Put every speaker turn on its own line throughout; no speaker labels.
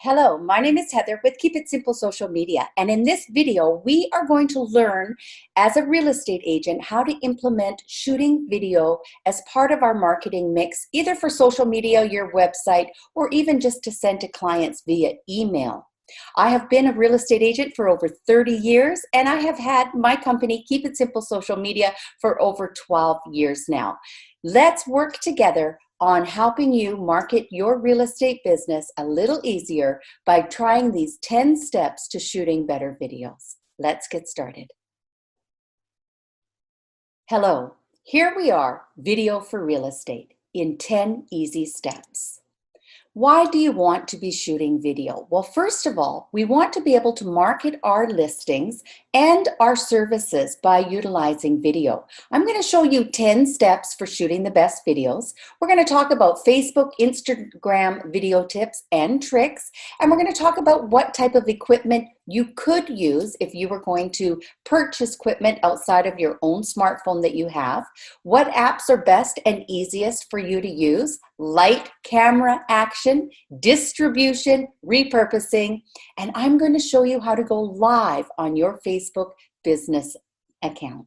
Hello, my name is Heather with Keep It Simple Social Media, and in this video we are going to learn as a real estate agent how to implement shooting video as part of our marketing mix, either for social media, your website, or even just to send to clients via email. I have been a real estate agent for over 30 years, and I have had my company Keep It Simple Social Media for over 12 years now. Let's work together on helping you market your real estate business a little easier by trying these 10 steps to shooting better videos. Let's get started. Hello, here we are, Video for Real Estate in 10 easy steps. Why do you want to be shooting video? Well, first of all, we want to be able to market our listings and our services by utilizing video. I'm going to show you 10 steps for shooting the best videos. We're going to talk about Facebook, Instagram video tips and tricks, and we're going to talk about what type of equipment you could use if you were going to purchase equipment outside of your own smartphone that you have, what apps are best and easiest for you to use, light, camera, action, distribution, repurposing, and I'm going to show you how to go live on your Facebook business account.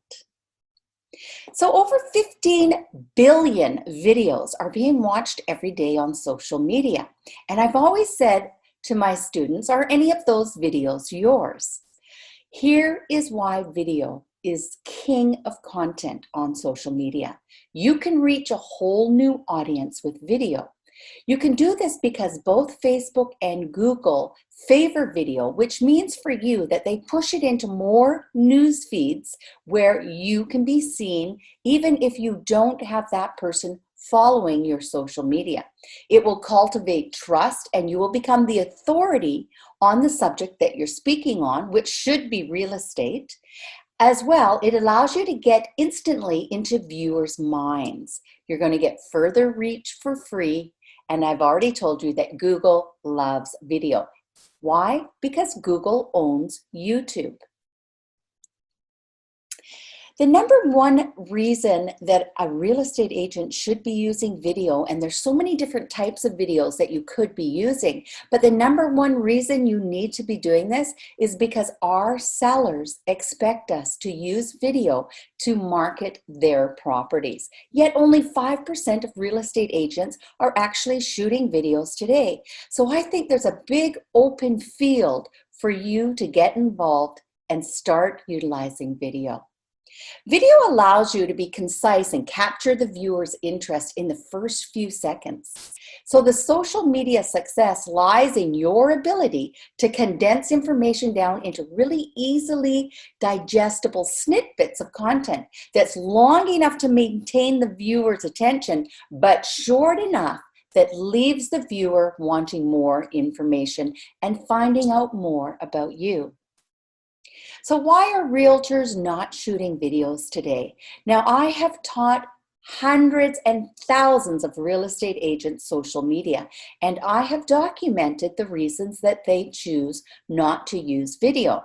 So over 15 billion videos are being watched every day on social media. And I've always said to my students, are any of those videos yours? Here is why video is king of content on social media. You can reach a whole new audience with video. You can do this because both Facebook and Google favor video, which means for you that they push it into more news feeds where you can be seen even if you don't have that person following your social media. It will cultivate trust and you will become the authority on the subject that you're speaking on, which should be real estate. As well, it allows you to get instantly into viewers' minds. You're going to get further reach for free. And I've already told you that Google loves video. Why? Because Google owns YouTube. The number one reason that a real estate agent should be using video, and there's so many different types of videos that you could be using, but the number one reason you need to be doing this is because our sellers expect us to use video to market their properties. Yet only 5% of real estate agents are actually shooting videos today. So I think there's a big open field for you to get involved and start utilizing video. Video allows you to be concise and capture the viewer's interest in the first few seconds. So the social media success lies in your ability to condense information down into really easily digestible snippets of content that's long enough to maintain the viewer's attention, but short enough that leaves the viewer wanting more information and finding out more about you. So why are realtors not shooting videos today? Now, I have taught hundreds and thousands of real estate agents social media, and I have documented the reasons that they choose not to use video.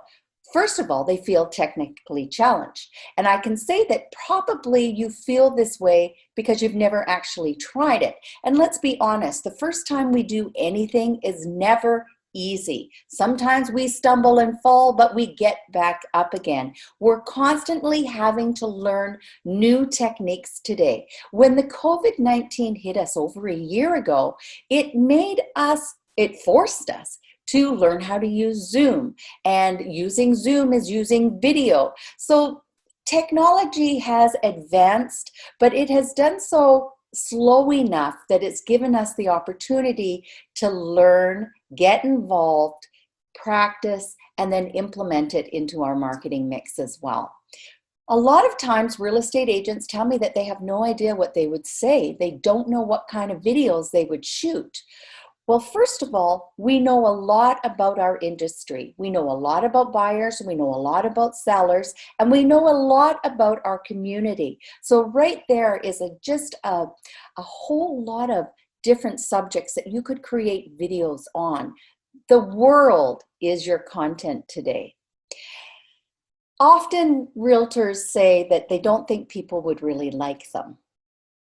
First of all, they feel technically challenged. And I can say that probably you feel this way because you've never actually tried it. And let's be honest, the first time we do anything is never easy. Sometimes we stumble and fall, but we get back up again. We're constantly having to learn new techniques today. When the COVID-19 hit us over a year ago, it forced us to learn how to use Zoom. And using Zoom is using video. So technology has advanced, but it has done so slow enough that it's given us the opportunity to learn, get involved, practice, and then implement it into our marketing mix as well. A lot of times real estate agents tell me that they have no idea what they would say. They don't know what kind of videos they would shoot. Well, first of all, we know a lot about our industry. We know a lot about buyers, we know a lot about sellers, and we know a lot about our community. So right there is just a whole lot of different subjects that you could create videos on. The world is your content today. Often realtors say that they don't think people would really like them.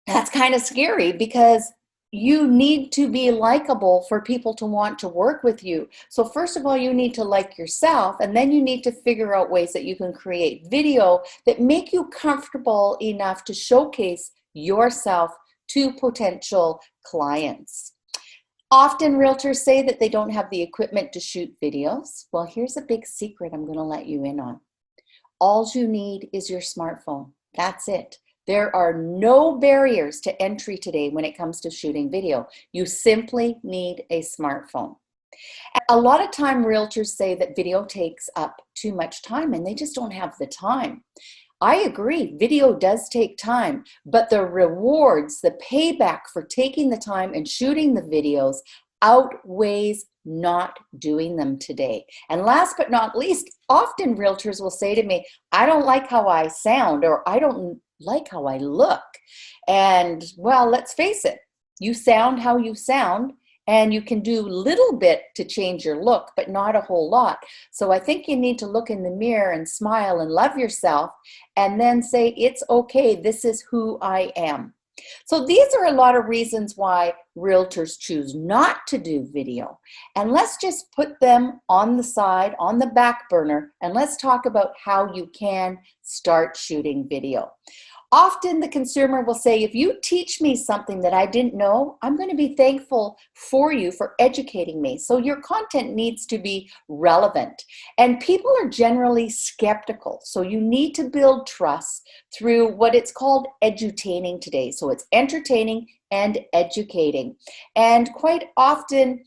That's kind of scary because you need to be likable for people to want to work with you. So first of all, you need to like yourself, and then you need to figure out ways that you can create video that make you comfortable enough to showcase yourself to potential clients. Often realtors say that they don't have the equipment to shoot videos. Well, here's a big secret I'm going to let you in on. All you need is your smartphone. That's it. There are no barriers to entry today when it comes to shooting video. You simply need a smartphone. A lot of time realtors say that video takes up too much time and they just don't have the time. I agree, video does take time, but the rewards, the payback for taking the time and shooting the videos outweighs not doing them today. And last but not least, often realtors will say to me, I don't like how I sound, or I don't like how I look. And well, let's face it, you sound how you sound, and you can do a little bit to change your look, but not a whole lot. So I think you need to look in the mirror and smile and love yourself, and then say, it's okay, this is who I am. So these are a lot of reasons why realtors choose not to do video. And let's just put them on the side, on the back burner, and let's talk about how you can start shooting video. Often the consumer will say, if you teach me something that I didn't know, I'm going to be thankful for you for educating me. So your content needs to be relevant. And people are generally skeptical. So you need to build trust through what it's called edutaining today. So it's entertaining and educating. And quite often,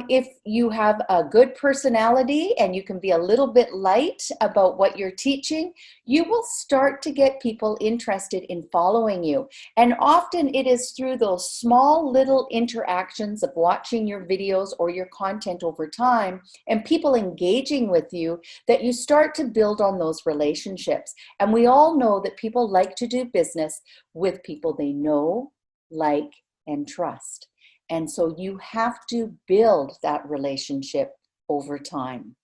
if you have a good personality and you can be a little bit light about what you're teaching, you will start to get people interested in following you. And often it is through those small little interactions of watching your videos or your content over time and people engaging with you that you start to build on those relationships. And we all know that people like to do business with people they know, like, and trust. And so you have to build that relationship over time.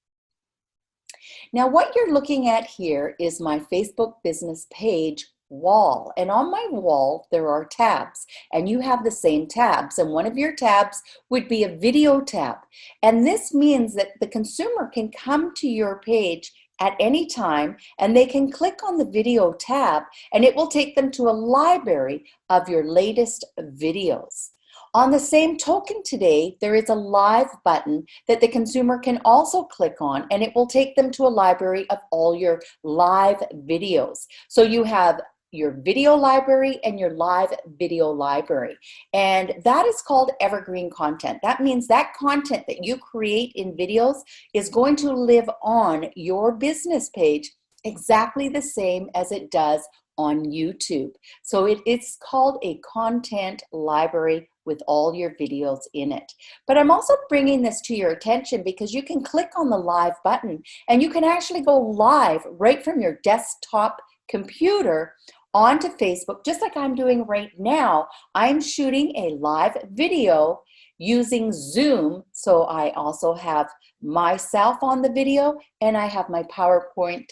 Now, what you're looking at here is my Facebook business page wall. And on my wall, there are tabs, and you have the same tabs. And one of your tabs would be a video tab. And this means that the consumer can come to your page at any time, and they can click on the video tab, and it will take them to a library of your latest videos. On the same token today, there is a live button that the consumer can also click on, and it will take them to a library of all your live videos. So you have your video library and your live video library. And that is called evergreen content. That means that content that you create in videos is going to live on your business page exactly the same as it does on YouTube. So it's called a content library with all your videos in it. But I'm also bringing this to your attention because you can click on the live button and you can actually go live right from your desktop computer onto Facebook, just like I'm doing right now. I'm shooting a live video using Zoom. So I also have myself on the video and I have my PowerPoint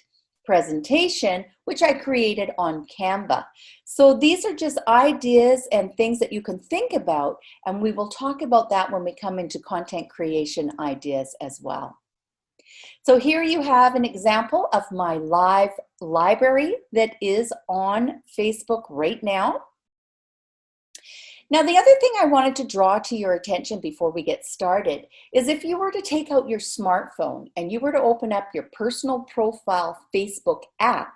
presentation, which I created on Canva. So these are just ideas and things that you can think about, and we will talk about that when we come into content creation ideas as well. So here you have an example of my live library that is on Facebook right now. Now, the other thing I wanted to draw to your attention before we get started is if you were to take out your smartphone and you were to open up your personal profile Facebook app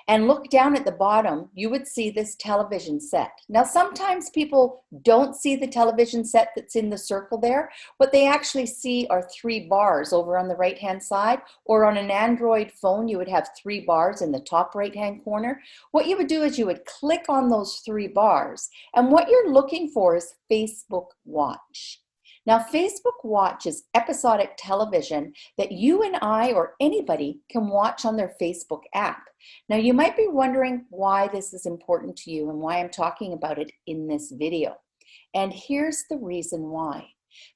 and look down at the bottom, you would see this television set. Now, sometimes people don't see the television set that's in the circle there. What they actually see are 3 bars over on the right-hand side, or on an Android phone, you would have 3 bars in the top right-hand corner. What you would do is you would click on those 3 bars, and what you're looking for is Facebook Watch. Now, Facebook Watch is episodic television that you and I or anybody can watch on their Facebook app. Now, you might be wondering why this is important to you and why I'm talking about it in this video. And here's the reason why.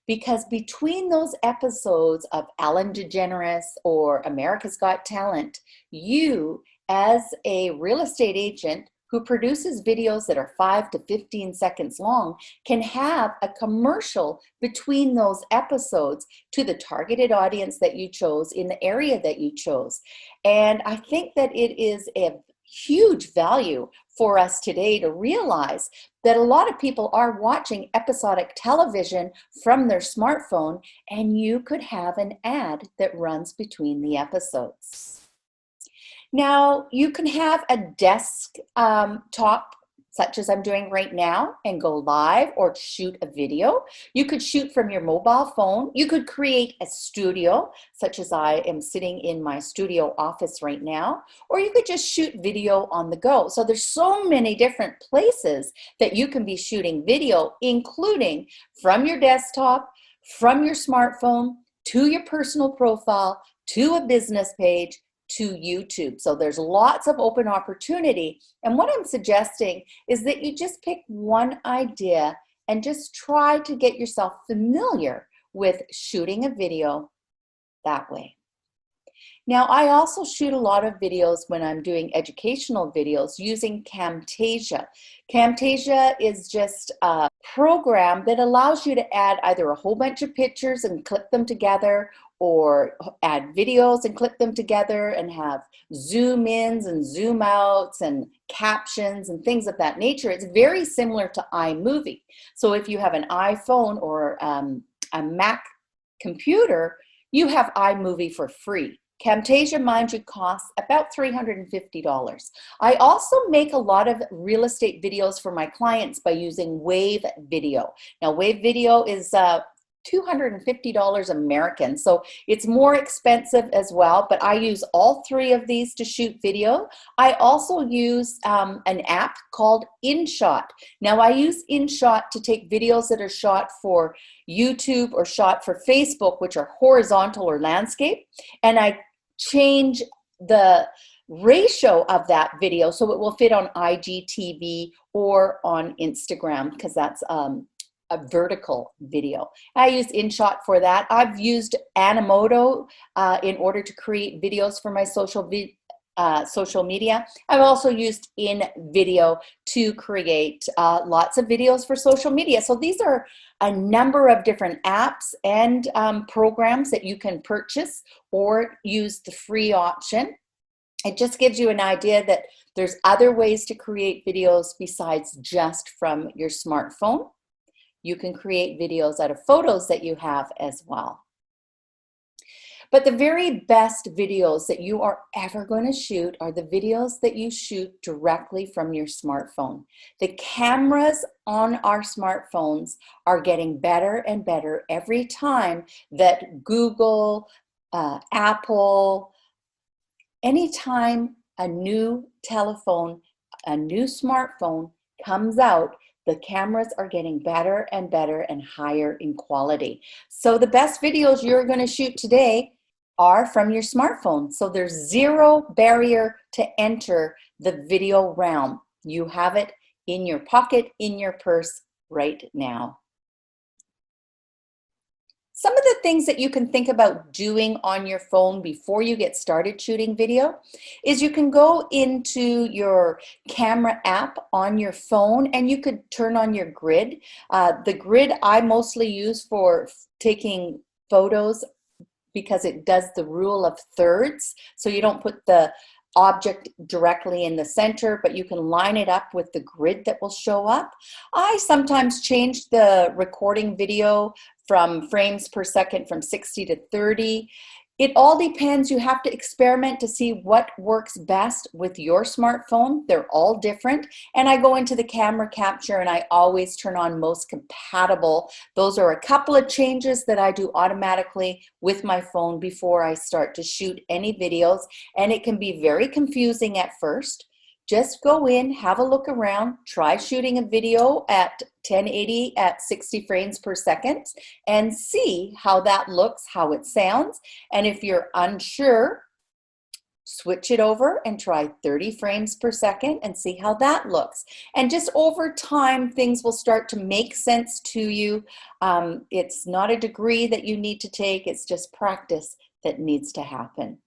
Because between those episodes of Ellen DeGeneres or America's Got Talent, you, as a real estate agent who produces videos that are 5 to 15 seconds long can have a commercial between those episodes to the targeted audience that you chose in the area that you chose. And I think that it is a huge value for us today to realize that a lot of people are watching episodic television from their smartphone, and you could have an ad that runs between the episodes. Now, you can have a desktop such as I'm doing right now and go live or shoot a video. You could shoot from your mobile phone. You could create a studio, such as I am sitting in my studio office right now, or you could just shoot video on the go. So there's so many different places that you can be shooting video, including from your desktop, from your smartphone, to your personal profile, to a business page, to YouTube. So there's lots of open opportunity. And what I'm suggesting is that you just pick one idea and just try to get yourself familiar with shooting a video that way. Now, I also shoot a lot of videos when I'm doing educational videos using Camtasia. Camtasia is just a program that allows you to add either a whole bunch of pictures and clip them together, or add videos and clip them together and have zoom ins and zoom outs and captions and things of that nature. It's very similar to iMovie. So if you have an iPhone or a Mac computer, you have iMovie for free. Camtasia, mind you, costs about $350. I also make a lot of real estate videos for my clients by using Wave Video. Now, Wave Video is $250 American, so it's more expensive as well, but I use all three of these to shoot video. I also use an app called InShot. Now, I use InShot to take videos that are shot for YouTube or shot for Facebook, which are horizontal or landscape, and I change the ratio of that video so it will fit on IGTV or on Instagram, because that's a vertical video. I use InShot for that. I've used Animoto in order to create videos for my social media. I've also used InVideo to create lots of videos for social media. So these are a number of different apps and programs that you can purchase or use the free option. It just gives you an idea that there's other ways to create videos besides just from your smartphone. You can create videos out of photos that you have as well. But the very best videos that you are ever going to shoot are the videos that you shoot directly from your smartphone. The cameras on our smartphones are getting better and better every time that Google, Apple, anytime a new telephone, a new smartphone comes out, the cameras are getting better and better and higher in quality. So the best videos you're going to shoot today are from your smartphone. So there's zero barrier to enter the video realm. You have it in your pocket, in your purse right now. Some of the things that you can think about doing on your phone before you get started shooting video is you can go into your camera app on your phone and you could turn on your grid. The grid I mostly use for taking photos because it does the rule of thirds. So you don't put the object directly in the center, but you can line it up with the grid that will show up. I sometimes change the recording video from frames per second from 60 to 30. It all depends. You have to experiment to see what works best with your smartphone. They're all different. And I go into the camera capture and I always turn on most compatible. Those are a couple of changes that I do automatically with my phone before I start to shoot any videos. And it can be very confusing at first. Just go in, have a look around, try shooting a video at 1080 at 60 frames per second and see how that looks, how it sounds. And if you're unsure, switch it over and try 30 frames per second and see how that looks. And just over time, things will start to make sense to you. It's not a degree that you need to take, it's just practice that needs to happen.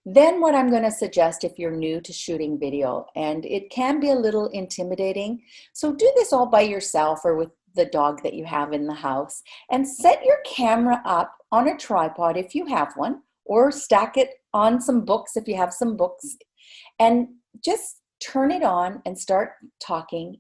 Then what I'm going to suggest if you're new to shooting video, and it can be a little intimidating, so do this all by yourself or with the dog that you have in the house, and set your camera up on a tripod if you have one, or stack it on some books if you have some books, and just turn it on and start talking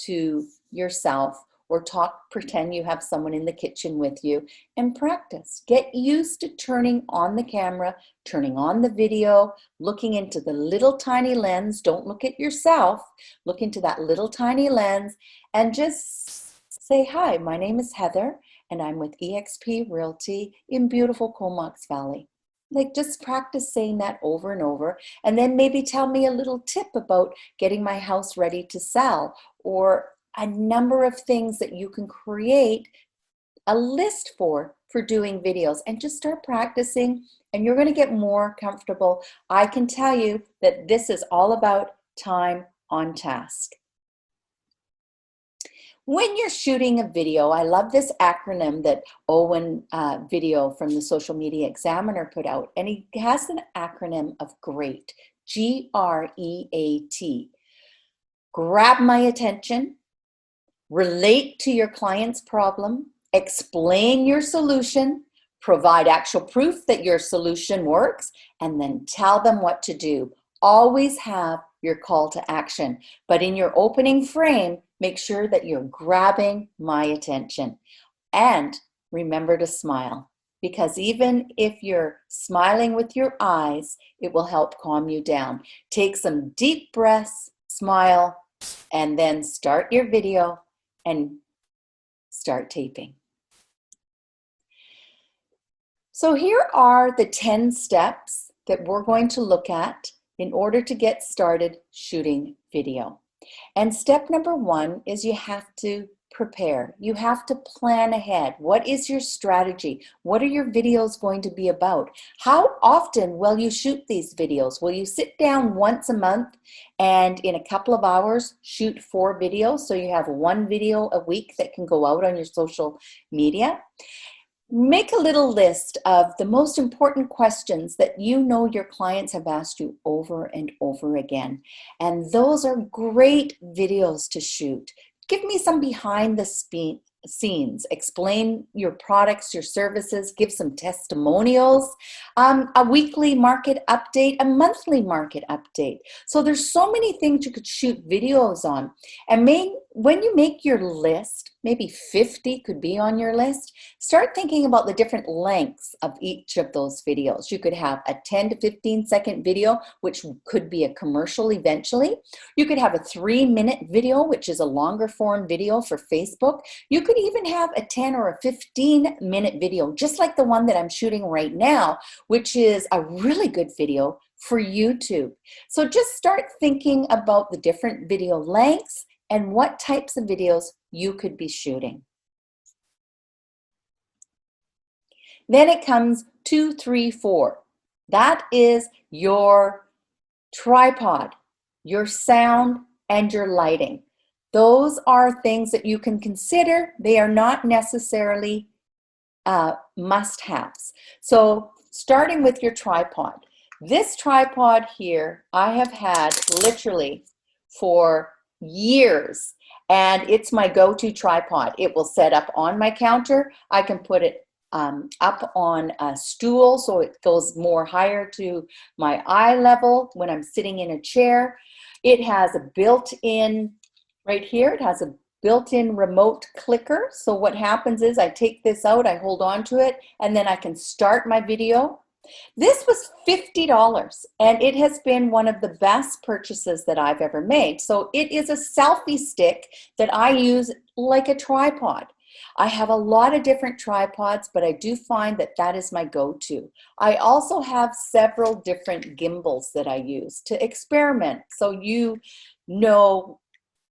to yourself, or pretend you have someone in the kitchen with you, and practice. Get used to turning on the camera, turning on the video, looking into the little tiny lens. Don't look at yourself, look into that little tiny lens, and just say, hi, my name is Heather, and I'm with eXp Realty in beautiful Comox Valley. Like, just practice saying that over and over, and then maybe tell me a little tip about getting my house ready to sell, or a number of things that you can create a list for doing videos, and just start practicing, and you're going to get more comfortable. I can tell you that this is all about time on task. When you're shooting a video, I love this acronym that Owen Video from the Social Media Examiner put out, and he has an acronym of GREAT, G-R-E-A-T. Grab my attention, relate to your client's problem, explain your solution, provide actual proof that your solution works, and then tell them what to do. Always have your call to action, but in your opening frame, make sure that you're grabbing my attention. And remember to smile, because even if you're smiling with your eyes, it will help calm you down. Take some deep breaths, smile, and then start your video and start taping. So here are the 10 steps that we're going to look at in order to get started shooting video. And step number 1 is you have to prepare. You have to plan ahead. What is your strategy? What are your videos going to be about? How often will you shoot these videos? Will you sit down once a month and in a couple of hours shoot 4 videos, so you have 1 video a week that can go out on your social media? Make a little list of the most important questions that you know your clients have asked you over and over again. And those are great videos to shoot. Give me some behind the scenes. Explain your products, your services, give some testimonials, a weekly market update, a monthly market update. So there's so many things you could shoot videos on. And when you make your list, maybe 50 could be on your list, start thinking about the different lengths of each of those videos. You could have a 10 to 15 second video, which could be a commercial eventually. You could have a 3-minute video, which is a longer form video for Facebook. You could even have a 10 or a 15-minute video, just like the one that I'm shooting right now, which is a really good video for YouTube. So just start thinking about the different video lengths and what types of videos you could be shooting. Then it comes 2, 3, 4. That is your tripod, your sound, and your lighting. Those are things that you can consider. They are not necessarily must-haves. So starting with your tripod. This tripod here, I have had literally for years, and it's my go-to tripod. It will set up on my counter. I can put it up on a stool so it goes more higher to my eye level when I'm sitting in a chair. It has a built-in, right here, it has a built-in remote clicker. So what happens is I take this out, I hold on to it, and then I can start my video. This was $50, and it has been one of the best purchases that I've ever made. So it is a selfie stick that I use like a tripod. I have a lot of different tripods, but I do find that that is my go-to. I also have several different gimbals that I use to experiment, so you know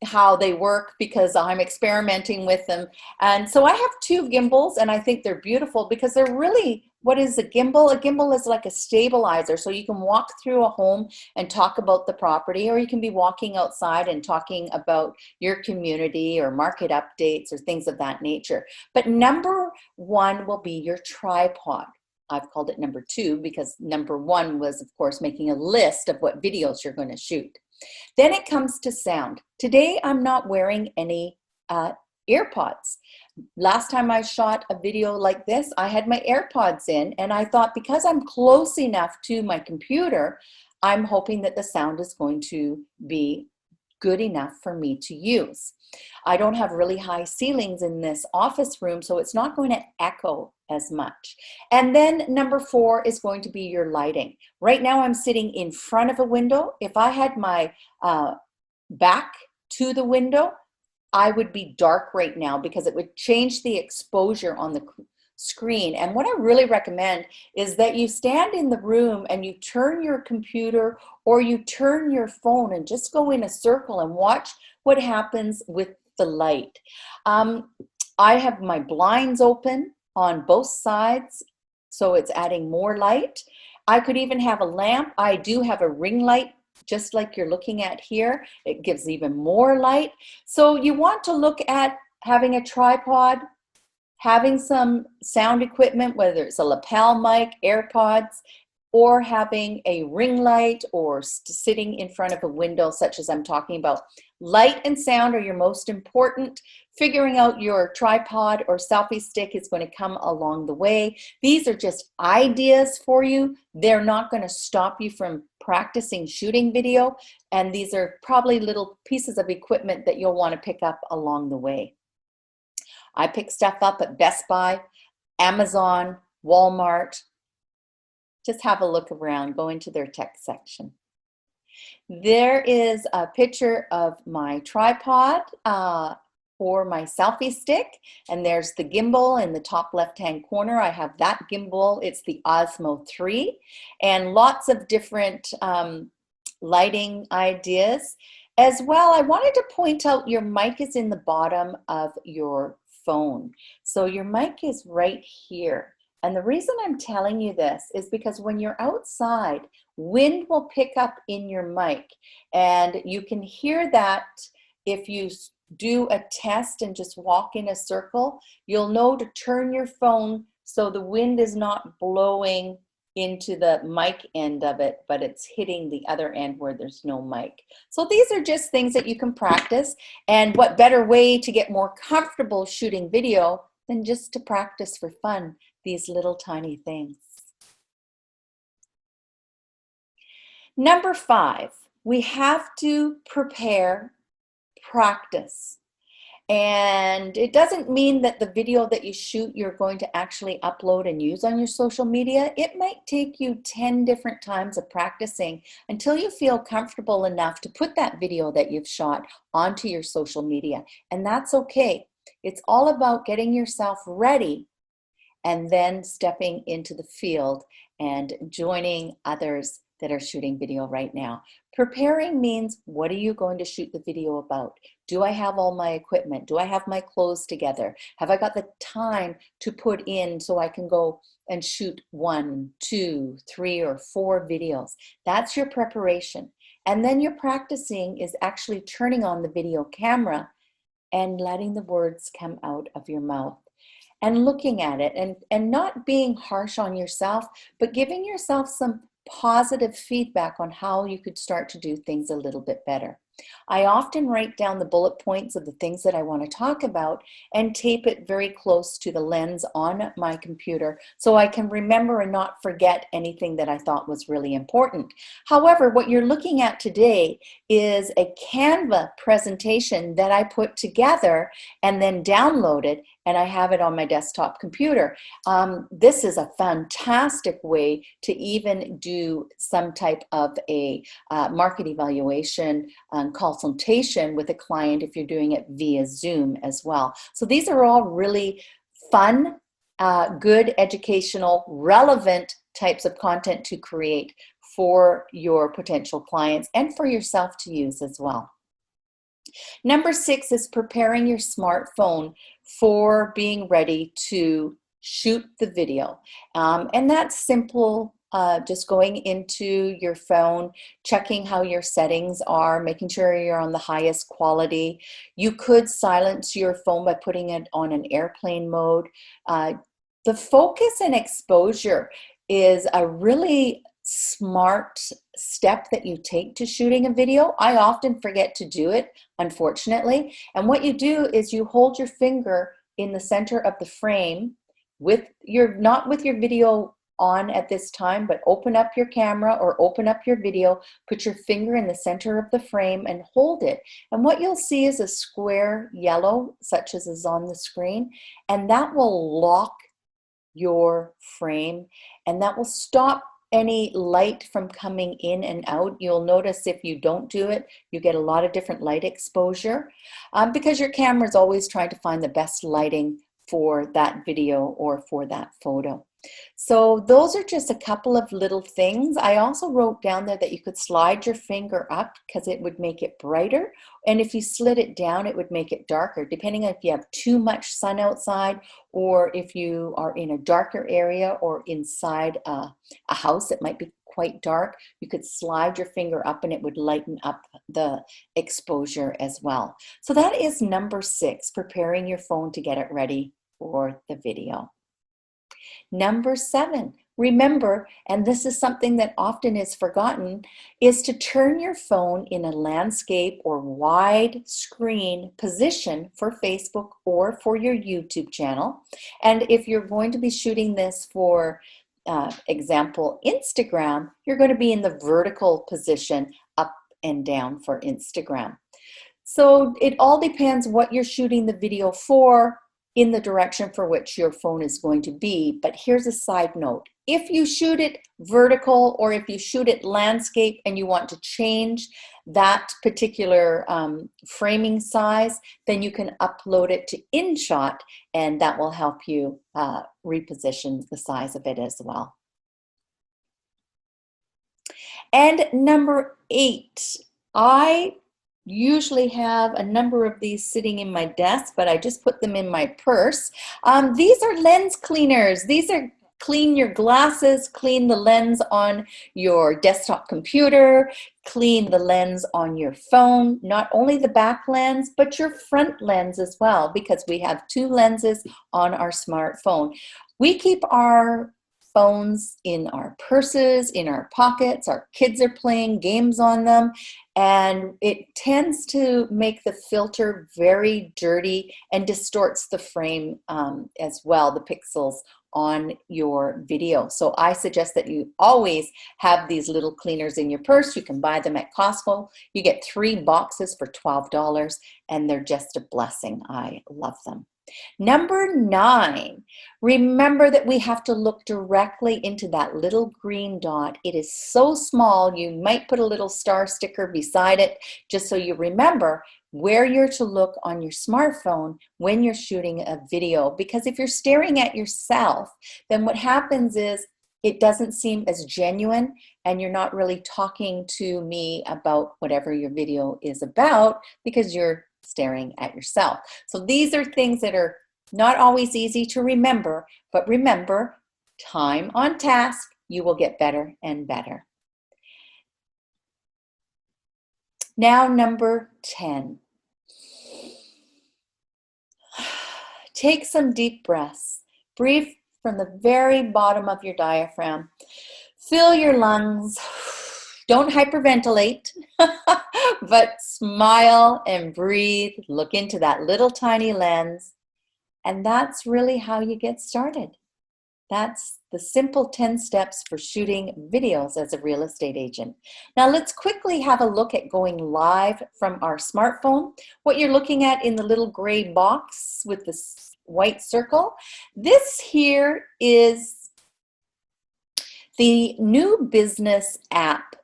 how they work because I'm experimenting with them. And so I have 2 gimbals, and I think they're beautiful because they're really, what is a gimbal? A gimbal is like a stabilizer, so you can walk through a home and talk about the property, or you can be walking outside and talking about your community or market updates or things of that nature. But number 1 will be your tripod. I've called it number 2 because number 1 was, of course, making a list of what videos you're going to shoot. Then it comes to sound. Today, I'm not wearing any AirPods. Last time I shot a video like this, I had my AirPods in, and I thought because I'm close enough to my computer, I'm hoping that the sound is going to be good enough for me to use. I don't have really high ceilings in this office room, so it's not going to echo as much. And then number 4 is going to be your lighting. Right now I'm sitting in front of a window. If I had my back to the window, I would be dark right now because it would change the exposure on the screen. And what I really recommend is that you stand in the room and you turn your computer or you turn your phone and just go in a circle and watch what happens with the light. I have my blinds open on both sides, so it's adding more light. I could even have a lamp. I do have a ring light, just like you're looking at here. It gives even more light. So you want to look at having a tripod, having some sound equipment, whether it's a lapel mic, AirPods, or having a ring light, or sitting in front of a window such as I'm talking about. Light and sound are your most important. Figuring out your tripod or selfie stick is going to come along the way. These are just ideas for you. They're not going to stop you from practicing shooting video, and these are probably little pieces of equipment that you'll want to pick up along the way. I pick stuff up at Best Buy, Amazon, Walmart. Just have a look around, go into their tech section. There is a picture of my tripod or my selfie stick, and there's the gimbal in the top left-hand corner. I have that gimbal. It's the Osmo 3, and lots of different lighting ideas. As well, I wanted to point out your mic is in the bottom of your phone. So your mic is right here. And the reason I'm telling you this is because when you're outside, wind will pick up in your mic, and you can hear that if you do a test and just walk in a circle. You'll know to turn your phone so the wind is not blowing into the mic end of it, but it's hitting the other end where there's no mic. So these are just things that you can practice, and what better way to get more comfortable shooting video than just to practice for fun these little tiny things. Number 5, we have to prepare, practice. And it doesn't mean that the video that you shoot you're going to actually upload and use on your social media. It might take you 10 different times of practicing until you feel comfortable enough to put that video that you've shot onto your social media. And that's okay. It's all about getting yourself ready and then stepping into the field and joining others that are shooting video right now. Preparing means, what are you going to shoot the video about? Do I have all my equipment? Do I have my clothes together? Have I got the time to put in so I can go and shoot 1, 2, 3, or 4 videos? That's your preparation. And then your practicing is actually turning on the video camera and letting the words come out of your mouth and looking at it and not being harsh on yourself, but giving yourself some positive feedback on how you could start to do things a little bit better. I often write down the bullet points of the things that I want to talk about and tape it very close to the lens on my computer so I can remember and not forget anything that I thought was really important. However, what you're looking at today is a Canva presentation that I put together and then downloaded, and I have it on my desktop computer. This is a fantastic way to even do some type of a market evaluation consultation with a client if you're doing it via Zoom as well. So these are all really fun, good, educational, relevant types of content to create for your potential clients and for yourself to use as well. Number 6 is preparing your smartphone for being ready to shoot the video. And that's simple. Just going into your phone, checking how your settings are, making sure you're on the highest quality. You could silence your phone by putting it on an airplane mode. The focus and exposure is a really smart step that you take to shooting a video. I often forget to do it, unfortunately. And what you do is you hold your finger in the center of the frame with your, not with your video on at this time, but open up your camera or open up your video, put your finger in the center of the frame and hold it. And what you'll see is a square yellow, such as is on the screen, and that will lock your frame, and that will stop any light from coming in and out. You'll notice if you don't do it, you get a lot of different light exposure because your camera is always trying to find the best lighting for that video or for that photo. So those are just a couple of little things. I also wrote down there that you could slide your finger up because it would make it brighter. And if you slid it down, it would make it darker, depending on if you have too much sun outside or if you are in a darker area or inside a house that might be quite dark. You could slide your finger up and it would lighten up the exposure as well. So that is number 6, preparing your phone to get it ready for the video. Number 7, remember, and this is something that often is forgotten, is to turn your phone in a landscape or wide screen position for Facebook or for your YouTube channel. And if you're going to be shooting this for example, Instagram, you're going to be in the vertical position up and down for Instagram. So it all depends what you're shooting the video for in the direction for which your phone is going to be. But here's a side note. If you shoot it vertical or if you shoot it landscape and you want to change that particular framing size, then you can upload it to InShot and that will help you reposition the size of it as well. And number 8, I usually have a number of these sitting in my desk, but I just put them in my purse. These are lens cleaners. These are clean your glasses, clean the lens on your desktop computer, clean the lens on your phone, not only the back lens, but your front lens as well, because we have 2 lenses on our smartphone. We keep our phones in our purses, in our pockets. Our kids are playing games on them, and it tends to make the filter very dirty and distorts the frame as well, the pixels on your video. So I suggest that you always have these little cleaners in your purse. You can buy them at Costco. You get 3 boxes for $12 and they're just a blessing. I love them. Number 9, remember that we have to look directly into that little green dot. It is so small, you might put a little star sticker beside it just so you remember where you're to look on your smartphone when you're shooting a video. Because if you're staring at yourself, then what happens is it doesn't seem as genuine and you're not really talking to me about whatever your video is about because you're staring at yourself. So these are things that are not always easy to remember, but remember, time on task, you will get better and better. Now, number 10. Take some deep breaths. Breathe from the very bottom of your diaphragm. Fill your lungs. Don't hyperventilate, but smile and breathe. Look into that little tiny lens. And that's really how you get started. That's the simple 10 steps for shooting videos as a real estate agent. Now let's quickly have a look at going live from our smartphone. What you're looking at in the little gray box with this white circle, this here is the new business app.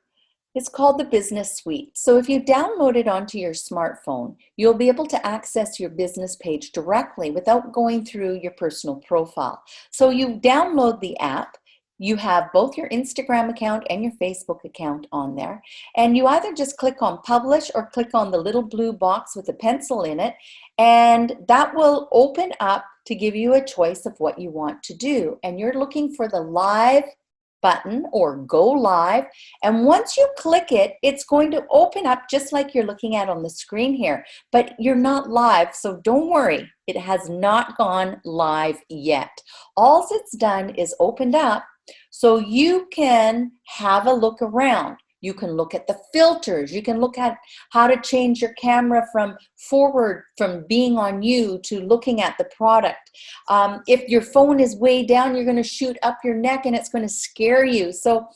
It's called the Business Suite. So if you download it onto your smartphone, you'll be able to access your business page directly without going through your personal profile. So you download the app, you have both your Instagram account and your Facebook account on there, and you either just click on publish or click on the little blue box with a pencil in it, and that will open up to give you a choice of what you want to do. And you're looking for the live button or go live. And once you click it, it's going to open up just like you're looking at on the screen here, but you're not live, so don't worry. It has not gone live yet. All it's done is opened up so you can have a look around. You can look at the filters. You can look at how to change your camera from forward, from being on you to looking at the product. If your phone is way down, you're going to shoot up your neck and it's going to scare you. So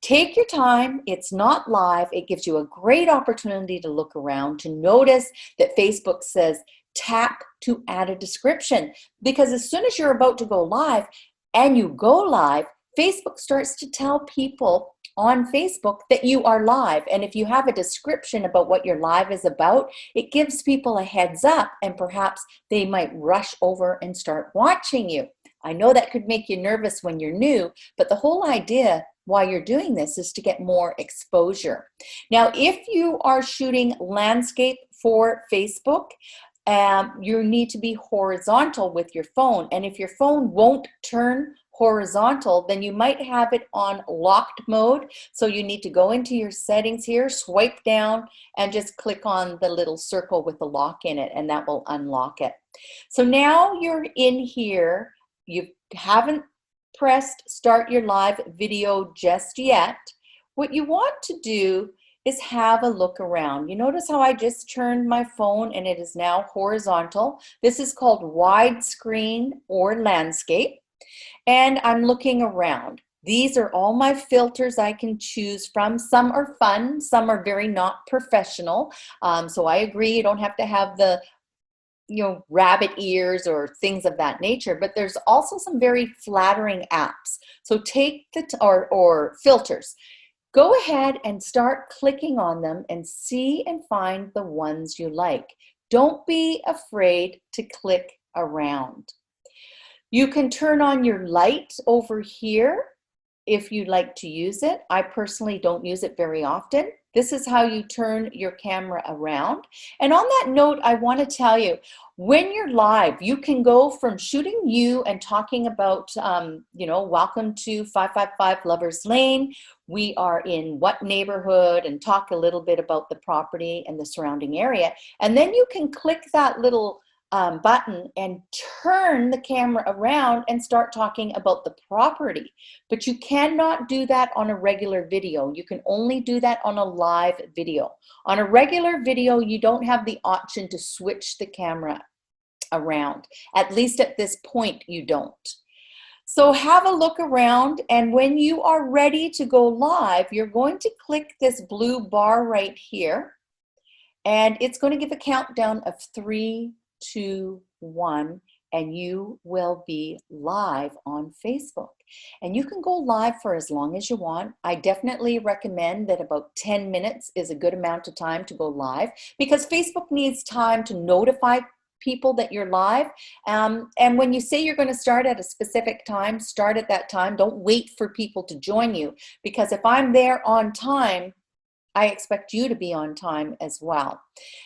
take your time. It's not live. It gives you a great opportunity to look around, to notice that Facebook says tap to add a description. Because as soon as you're about to go live and you go live, Facebook starts to tell people on Facebook that you are live. And if you have a description about what your live is about, it gives people a heads up and perhaps they might rush over and start watching you. I know that could make you nervous when you're new, but the whole idea why you're doing this is to get more exposure. Now, if you are shooting landscape for Facebook, you need to be horizontal with your phone. And if your phone won't turn horizontal, then you might have it on locked mode. So you need to go into your settings here, swipe down, and just click on the little circle with the lock in it, and that will unlock it. So now you're in here. You haven't pressed start your live video just yet. What you want to do is have a look around. You notice how I just turned my phone and it is now horizontal. This is called widescreen or landscape. And I'm looking around. These are all my filters I can choose from. Some are fun, some are very not professional. So I agree, you don't have to have the rabbit ears or things of that nature, but there's also some very flattering apps. So take the, or filters. Go ahead and start clicking on them and see and find the ones you like. Don't be afraid to click around. You can turn on your light over here if you'd like to use it. I personally don't use it very often. This is how you turn your camera around. And on that note, I want to tell you, when you're live, you can go from shooting you and talking about, welcome to 555 Lovers Lane. We are in what neighborhood, and talk a little bit about the property and the surrounding area. And then you can click that little button and turn the camera around and start talking about the property. But you cannot do that on a regular video. You can only do that on a live video. On a regular video, you don't have the option to switch the camera around. At least at this point, you don't. So have a look around, and when you are ready to go live, you're going to click this blue bar right here, and it's going to give a countdown of 3, 2, 1, and you will be live on Facebook. And you can go live for as long as you want. I definitely recommend that about 10 minutes is a good amount of time to go live, because Facebook needs time to notify people that you're live. And when you say you're going to start at a specific time, start at that time. Don't wait for people to join you, because if I'm there on time, I expect you to be on time as well.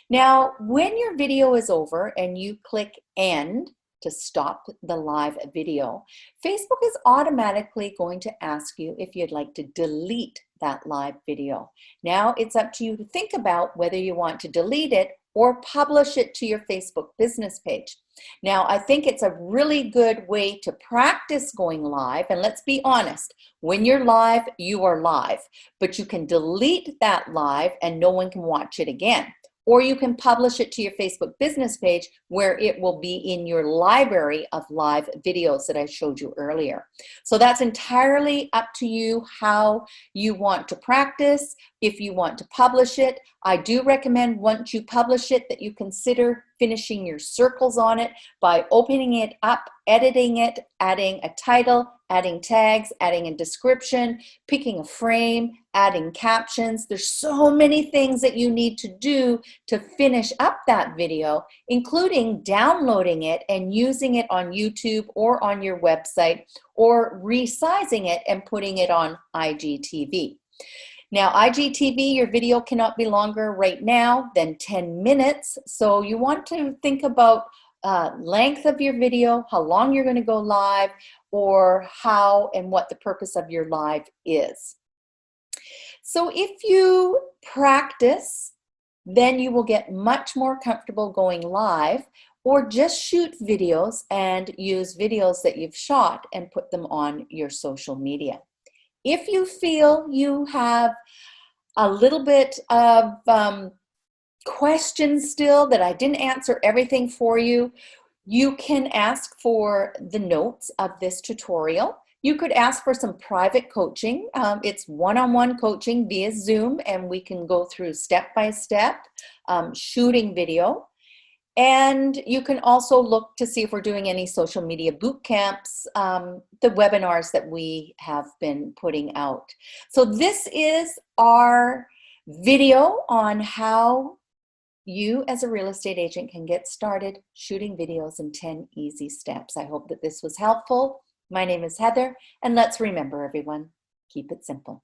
Now, when your video is over and you click end to stop the live video, Facebook is automatically going to ask you if you'd like to delete that live video. Now it's up to you to think about whether you want to delete it or publish it to your Facebook business page. Now, I think it's a really good way to practice going live. And let's be honest, when you're live, you are live. But you can delete that live and no one can watch it again. Or you can publish it to your Facebook business page where it will be in your library of live videos that I showed you earlier. So that's entirely up to you how you want to practice. If you want to publish it, I do recommend once you publish it that you consider finishing your circles on it by opening it up, editing it, adding a title, adding tags, adding a description, picking a frame, adding captions. There's so many things that you need to do to finish up that video, including downloading it and using it on YouTube or on your website, or resizing it and putting it on IGTV. Now, IGTV, your video cannot be longer right now than 10 minutes. So you want to think about length of your video, how long you're going to go live, or how and what the purpose of your live is. So if you practice, then you will get much more comfortable going live, or just shoot videos and use videos that you've shot and put them on your social media. If you feel you have a little bit of questions still, that I didn't answer everything for you, you can ask for the notes of this tutorial. You could ask for some private coaching. It's one-on-one coaching via Zoom, and we can go through step-by-step shooting video. And you can also look to see if we're doing any social media boot camps, the webinars that we have been putting out. So this is our video on how you as a real estate agent can get started shooting videos in 10 easy steps. I hope that this was helpful. My name is Heather, and let's remember, everyone, keep it simple.